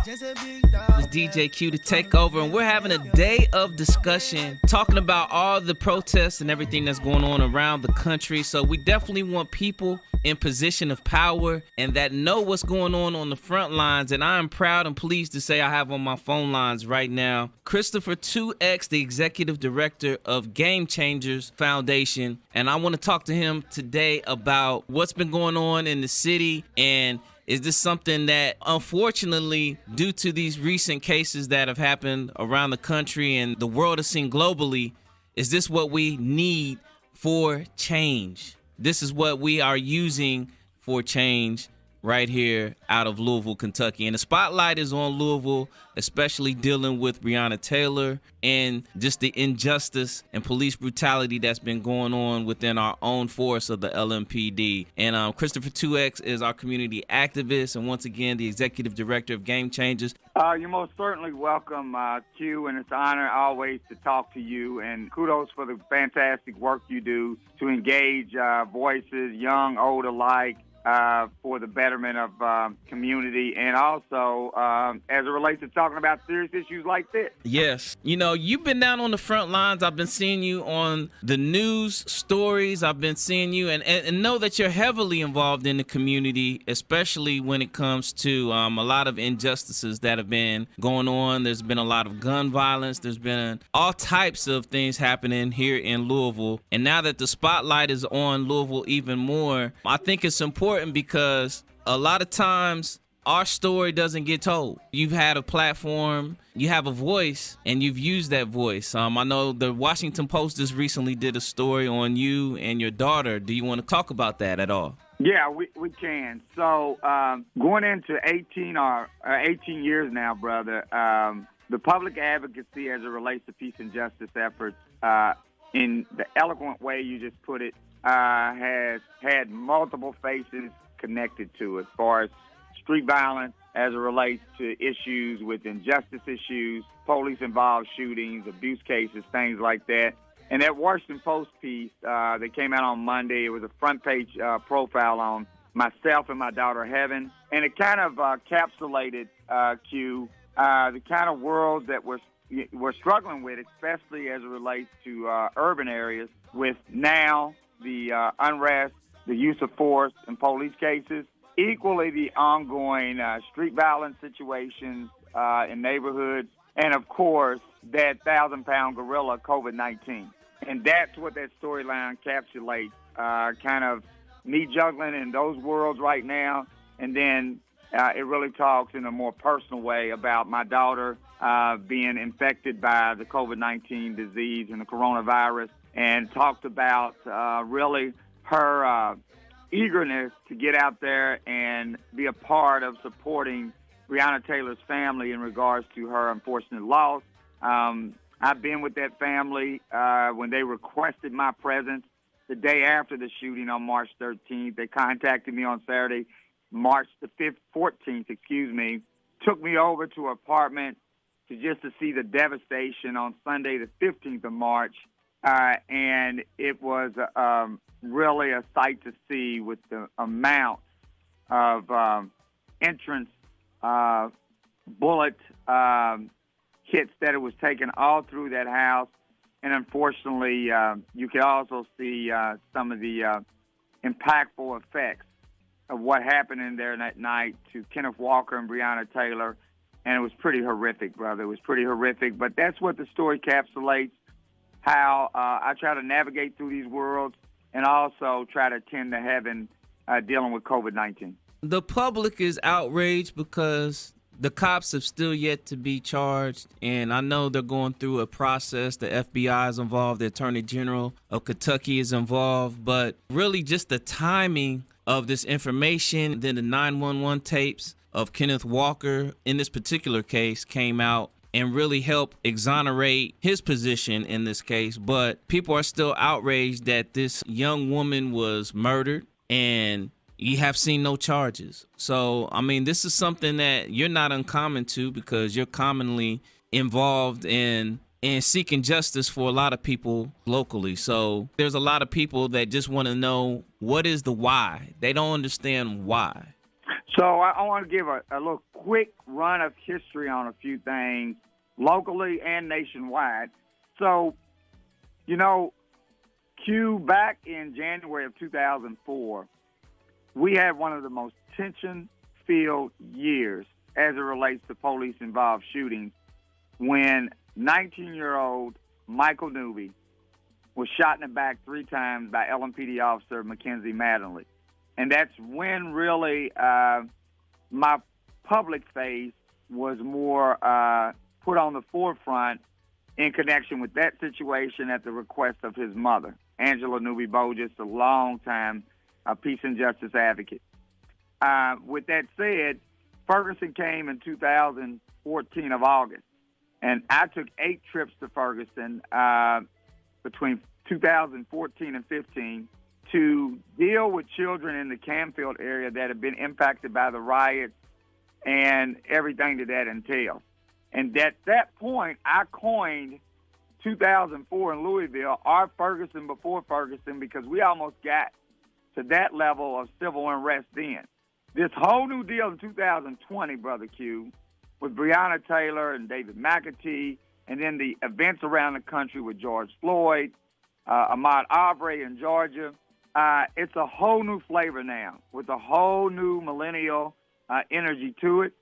It's DJ Q to take over, and we're having a day of discussion talking about all the protests and everything that's going on around the country. So we definitely want people in position of power and that know what's going on the front lines. And I am proud and pleased to say I have on my phone lines right now Christopher 2X, the executive director of Game Changers Foundation. And I want to talk to him today about what's been going on in the city, and is this something that, unfortunately, due to these recent cases that have happened around the country and the world has seen globally, is this what we need for change? This is what we are using for change right here out of Louisville, Kentucky. And the spotlight is on Louisville, especially dealing with Breonna Taylor and just the injustice and police brutality that's been going on within our own force of the LMPD. And Christopher 2X is our community activist and, once again, the executive director of Game Changers. You're most certainly welcome, Q, and it's an honor always to talk to you. And kudos for the fantastic work you do to engage voices, young, old alike, for the betterment of community, and also as it relates to talking about serious issues like this. Yes. You know, you've been down on the front lines. I've been seeing you on the news stories. I've been seeing you and know that you're heavily involved in the community, especially when it comes to a lot of injustices that have been going on. There's been a lot of gun violence. There's been all types of things happening here in Louisville. And now that the spotlight is on Louisville even more, I think it's important because a lot of times our story doesn't get told. You've had a platform, you have a voice, and you've used that voice. I know the Washington Post just recently did a story on you and your daughter. Do you want to talk about that at all? Yeah, we can. So going into 18 years now, brother, the public advocacy as it relates to peace and justice efforts, in the eloquent way you just put it, has had multiple faces connected to it, as far as street violence as it relates to issues with injustice issues, police-involved shootings, abuse cases, things like that. And that Washington Post piece that came out on Monday, it was a front-page profile on myself and my daughter, Heaven, and it kind of encapsulated, Q, the kind of world that we're struggling with, especially as it relates to urban areas, with now the unrest, the use of force in police cases, equally the ongoing street violence situations in neighborhoods, and, of course, that 1,000-pound gorilla, COVID-19. And that's what that storyline encapsulates, kind of me juggling in those worlds right now. And then it really talks in a more personal way about my daughter being infected by the COVID-19 disease and the coronavirus, and talked about really her eagerness to get out there and be a part of supporting Breonna Taylor's family in regards to her unfortunate loss. I've been with that family when they requested my presence the day after the shooting on March 13th. They contacted me on Saturday, March the 14th, took me over to her apartment to see the devastation on Sunday the 15th of March. And it was really a sight to see, with the amount of entrance bullet hits that it was taken all through that house. And unfortunately, you could also see some of the impactful effects of what happened in there that night to Kenneth Walker and Breonna Taylor. And it was pretty horrific, brother. It was pretty horrific. But that's what the story encapsulates, how I try to navigate through these worlds and also try to tend to heaven dealing with COVID-19. The public is outraged because the cops have still yet to be charged, and I know they're going through a process. The FBI is involved, the Attorney General of Kentucky is involved, but really just the timing of this information, then the 911 tapes of Kenneth Walker in this particular case came out and really help exonerate his position in this case. But people are still outraged that this young woman was murdered, and you have seen no charges. So, I mean, this is something that you're not uncommon to, because you're commonly involved in seeking justice for a lot of people locally. So there's a lot of people that just want to know, what is the why? They don't understand why. So I want to give a little quick run of history on a few things locally and nationwide. So, Q, back in January of 2004, we had one of the most tension-filled years as it relates to police-involved shootings when 19-year-old Michael Newby was shot in the back 3 times by LMPD officer Mackenzie Mattingly. And that's when really my public face was more put on the forefront in connection with that situation at the request of his mother, Angela Newby Bogus, a long-time peace and justice advocate. With that said, Ferguson came in 2014 of August, and I took 8 trips to Ferguson between 2014 and 15 to deal with children in the Camfield area that have been impacted by the riots and everything that entails. And at that point, I coined 2004 in Louisville our Ferguson before Ferguson, because we almost got to that level of civil unrest then. This whole new deal in 2020, Brother Q, with Breonna Taylor and David McAtee, and then the events around the country with George Floyd, Ahmaud Arbery in Georgia, it's a whole new flavor now with a whole new millennial energy to it.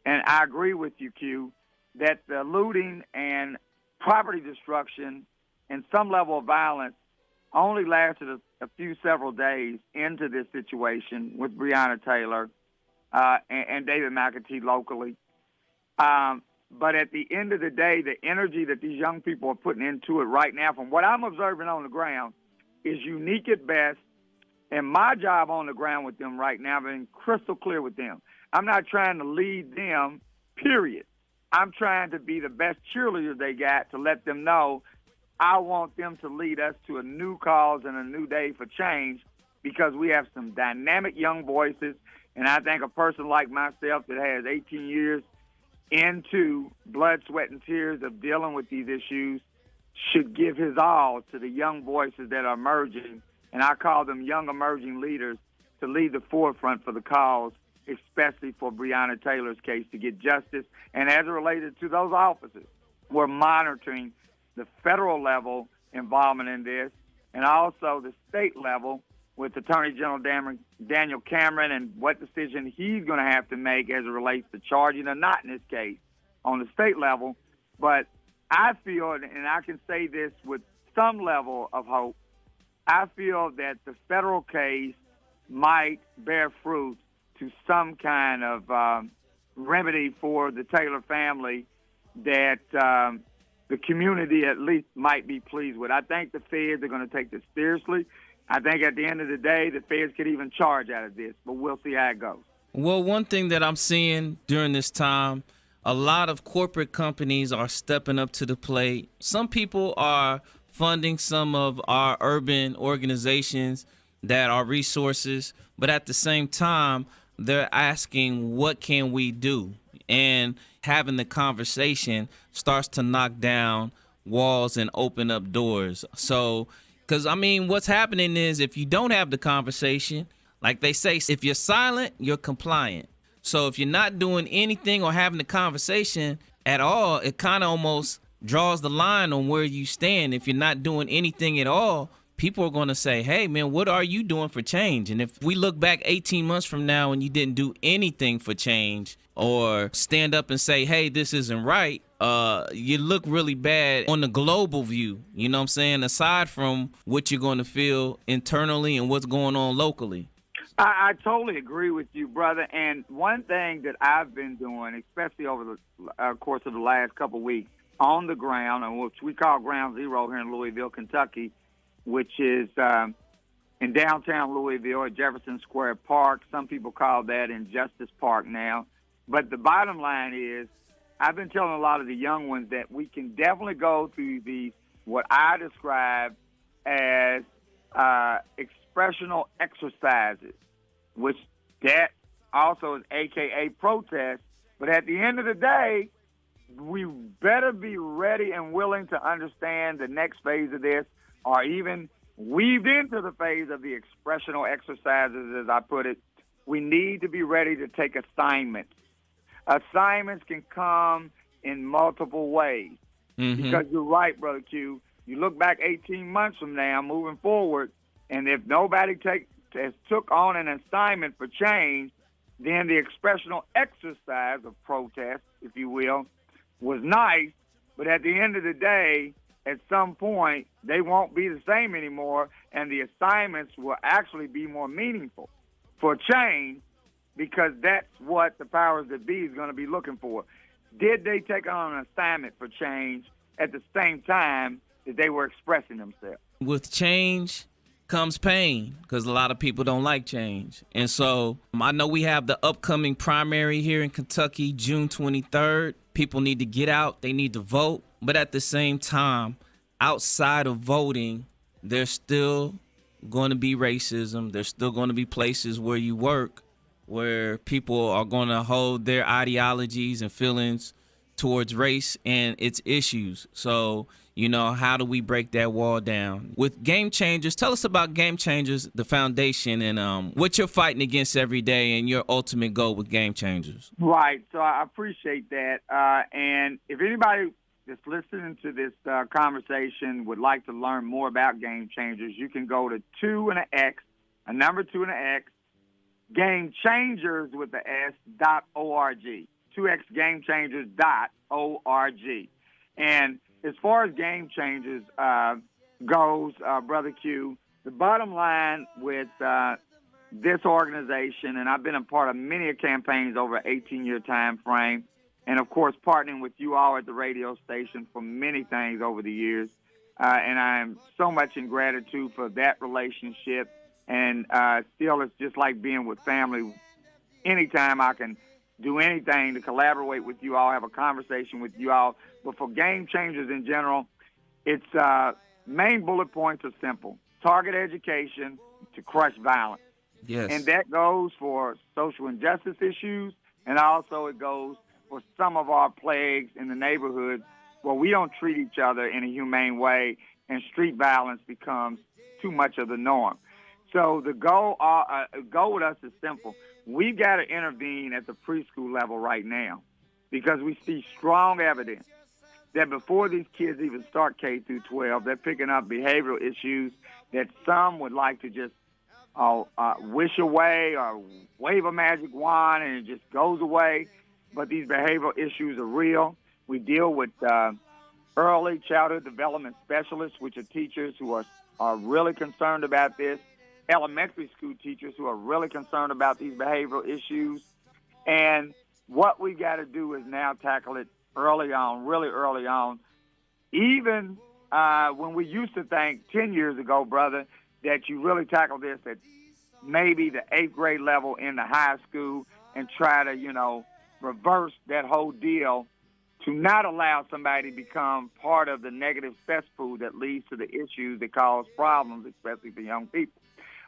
And I agree with you, Q, that the looting and property destruction and some level of violence only lasted a few several days into this situation with Breonna Taylor and David McAtee locally. But at the end of the day, the energy that these young people are putting into it right now, from what I'm observing on the ground, is unique at best. And my job on the ground with them right now, being crystal clear with them, I'm not trying to lead them, period. I'm trying to be the best cheerleader they got to let them know I want them to lead us to a new cause and a new day for change, because we have some dynamic young voices. And I think a person like myself that has 18 years into blood, sweat, and tears of dealing with these issues should give his all to the young voices that are emerging, and I call them young emerging leaders, to lead the forefront for the cause, especially for Breonna Taylor's case, to get justice. And as it related to those officers, we're monitoring the federal level involvement in this, and also the state level with Attorney General Daniel Cameron and what decision he's going to have to make as it relates to charging or not in this case on the state level. But I feel, and I can say this with some level of hope, I feel that the federal case might bear fruit to some kind of remedy for the Taylor family that the community at least might be pleased with. I think the feds are going to take this seriously. I think at the end of the day, the feds could even charge out of this, but we'll see how it goes. Well, one thing that I'm seeing during this time, a lot of corporate companies are stepping up to the plate. Some people are funding some of our urban organizations that are resources, but at the same time, they're asking, what can we do? And having the conversation starts to knock down walls and open up doors. So, because, what's happening is if you don't have the conversation, like they say, if you're silent, you're compliant. So if you're not doing anything or having the conversation at all, it kind of almost draws the line on where you stand. If you're not doing anything at all, people are going to say, hey, man, what are you doing for change? And if we look back 18 months from now and you didn't do anything for change or stand up and say, hey, this isn't right, you look really bad on the global view, you know what I'm saying, aside from what you're going to feel internally and what's going on locally. I totally agree with you, brother. And one thing that I've been doing, especially over the course of the last couple of weeks, on the ground, and which we call Ground Zero here in Louisville, Kentucky, which is in downtown Louisville at Jefferson Square Park. Some people call that Injustice Park now. But the bottom line is, I've been telling a lot of the young ones that we can definitely go through these, what I describe as expressional exercises, which that also is AKA protest. But at the end of the day, we better be ready and willing to understand the next phase of this, or even weaved into the phase of the expressional exercises, as I put it, we need to be ready to take assignments. Assignments can come in multiple ways. Because you're right, Brother Q. You look back 18 months from now, moving forward, and if nobody has took on an assignment for change, then the expressional exercise of protest, if you will, was nice, but at the end of the day, at some point, they won't be the same anymore, and the assignments will actually be more meaningful for change, because that's what the powers that be is going to be looking for. Did they take on an assignment for change at the same time that they were expressing themselves? With change comes pain, because a lot of people don't like change. And so I know we have the upcoming primary here in Kentucky, June 23rd. People need to get out. They need to vote. But at the same time, outside of voting, there's still going to be racism. There's still going to be places where you work where people are going to hold their ideologies and feelings towards race and its issues. So, how do we break that wall down? With Game Changers, tell us about Game Changers, the foundation, and what you're fighting against every day and your ultimate goal with Game Changers. Right. So I appreciate that. And if anybody that's listening to this conversation would like to learn more about Game Changers, you can go to 2 and an X, a number 2 and an X, Game Changers with the S.org. 2xgamechangers.org. And as far as Game Changers goes, Brother Q, the bottom line with this organization, and I've been a part of many campaigns over an 18-year time frame, and, of course, partnering with you all at the radio station for many things over the years, and I am so much in gratitude for that relationship, and still it's just like being with family. Anytime I can do anything to collaborate with you all, have a conversation with you all. But for Game Changers in general, its main bullet points are simple. Target education to crush violence. Yes. And that goes for social injustice issues, and also it goes for some of our plagues in the neighborhoods where we don't treat each other in a humane way, and street violence becomes too much of the norm. So the goal with us is simple. We've got to intervene at the preschool level right now, because we see strong evidence that before these kids even start K through 12, they're picking up behavioral issues that some would like to just wish away or wave a magic wand and it just goes away. But these behavioral issues are real. We deal with early childhood development specialists, which are teachers who are really concerned about this, elementary school teachers who are really concerned about these behavioral issues. And what we got to do is now tackle it early on, really early on. Even when we used to think 10 years ago, brother, that you really tackle this at maybe the 8th grade level in the high school and try to, reverse that whole deal to not allow somebody to become part of the negative cesspool that leads to the issues that cause problems, especially for young people.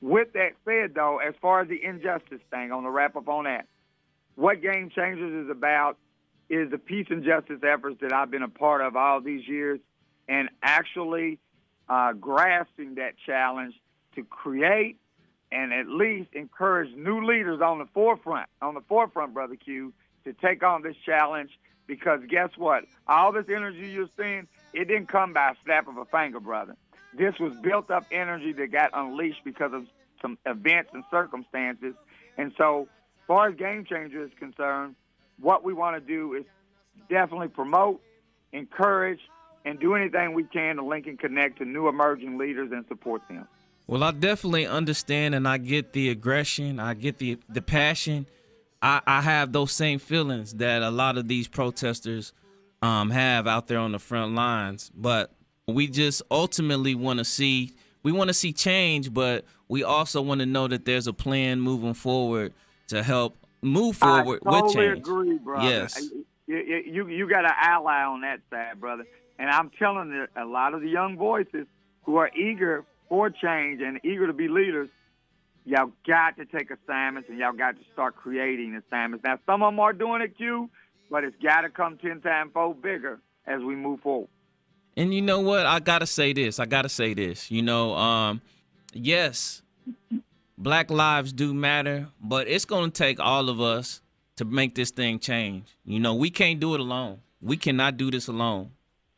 With that said, though, as far as the injustice thing, I'm going to wrap up on that. What Game Changers is about is the peace and justice efforts that I've been a part of all these years, and actually grasping that challenge to create and at least encourage new leaders on the forefront, Brother Q, to take on this challenge. Because guess what? All this energy you're seeing, it didn't come by a snap of a finger, brother. This was built up energy that got unleashed because of some events and circumstances. And so, as far as Game Changer is concerned, what we want to do is definitely promote, encourage, and do anything we can to link and connect to new emerging leaders and support them. Well, I definitely understand, and I get the aggression. I get the passion. I have those same feelings that a lot of these protesters have out there on the front lines. But we just ultimately want to see change, but we also want to know that there's a plan moving forward to help move forward with change. I totally agree, brother. Yes. You got an ally on that side, brother. And I'm telling you, a lot of the young voices who are eager for change and eager to be leaders, y'all got to take assignments and y'all got to start creating assignments. Now, some of them are doing it, Q, but it's got to come 10 times fold bigger as we move forward. And you know what? I got to say this. Yes, Black lives do matter, but it's going to take all of us to make this thing change. You know, we can't do it alone. We cannot do this alone.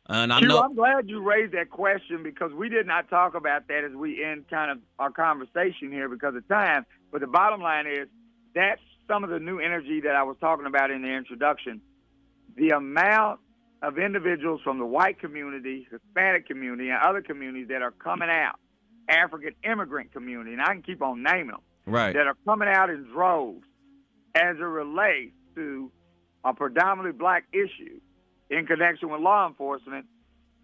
And I know. I'm glad you raised that question because we did not talk about that as we end kind of our conversation here because of time. But the bottom line is that's some of the new energy that I was talking about in the introduction. The amount of individuals from the white community, Hispanic community, and other communities that are coming out, African immigrant community, and I can keep on naming them, Right. that are coming out in droves as it relates to a predominantly black issue in connection with law enforcement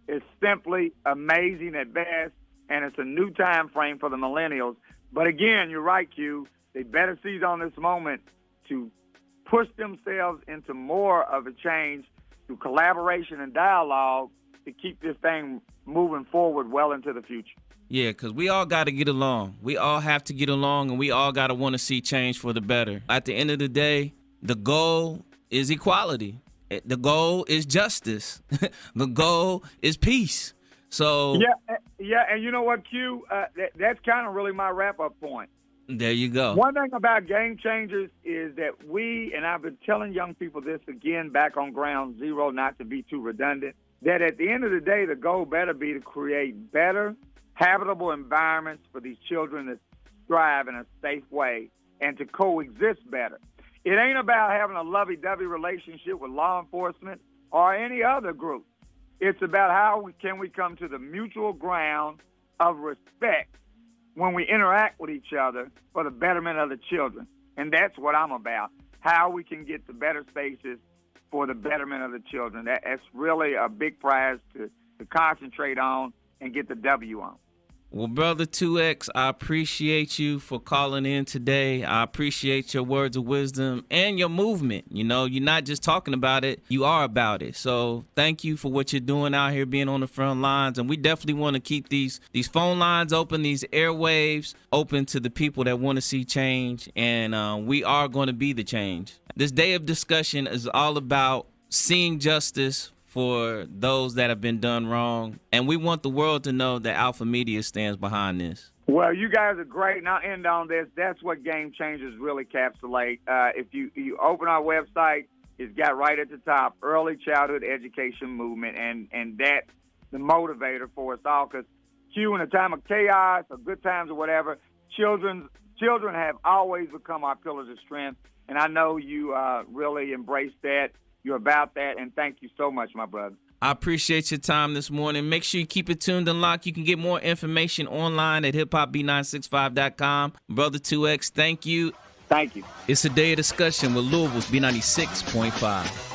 is simply amazing at best, and it's a new time frame for the millennials. But again, you're right, Q. They better seize on this moment to push themselves into more of a change through collaboration and dialogue to keep this thing moving forward well into the future. Yeah, because we all got to get along. We all have to get along, and we all got to want to see change for the better. At the end of the day, the goal is equality. The goal is justice. The goal is peace. So yeah, and you know what, Q? That's kind of really my wrap-up point. There you go. One thing about Game Changers is that and I've been telling young people this again back on ground zero, not to be too redundant, that at the end of the day, the goal better be to create better, habitable environments for these children to thrive in a safe way and to coexist better. It ain't about having a lovey-dovey relationship with law enforcement or any other group. It's about how can we come to the mutual ground of respect when we interact with each other for the betterment of the children. And that's what I'm about, how we can get to better spaces for the betterment of the children. That's really a big prize to concentrate on and get the W on. Well, Brother 2X, I appreciate you for calling in today. I appreciate your words of wisdom and your movement. You know, you're not just talking about it, you are about it. So thank you for what you're doing out here, being on the front lines. And we definitely want to keep these phone lines open, these airwaves open to the people that want to see change. And we are going to be the change. This day of discussion is all about seeing justice for those that have been done wrong. And we want the world to know that Alpha Media stands behind this. Well, you guys are great, and I'll end on this. That's what Game Changers really encapsulate. If you open our website, it's got right at the top, Early Childhood Education Movement, and that's the motivator for us all. Because Q, in a time of chaos or good times or whatever, children have always become our pillars of strength, and I know you really embrace that. You're about that, and thank you so much, my brother. I appreciate your time this morning. Make sure you keep it tuned and locked. You can get more information online at hiphopb965.com. Brother 2X, thank you. Thank you. It's a day of discussion with Louisville's B96.5.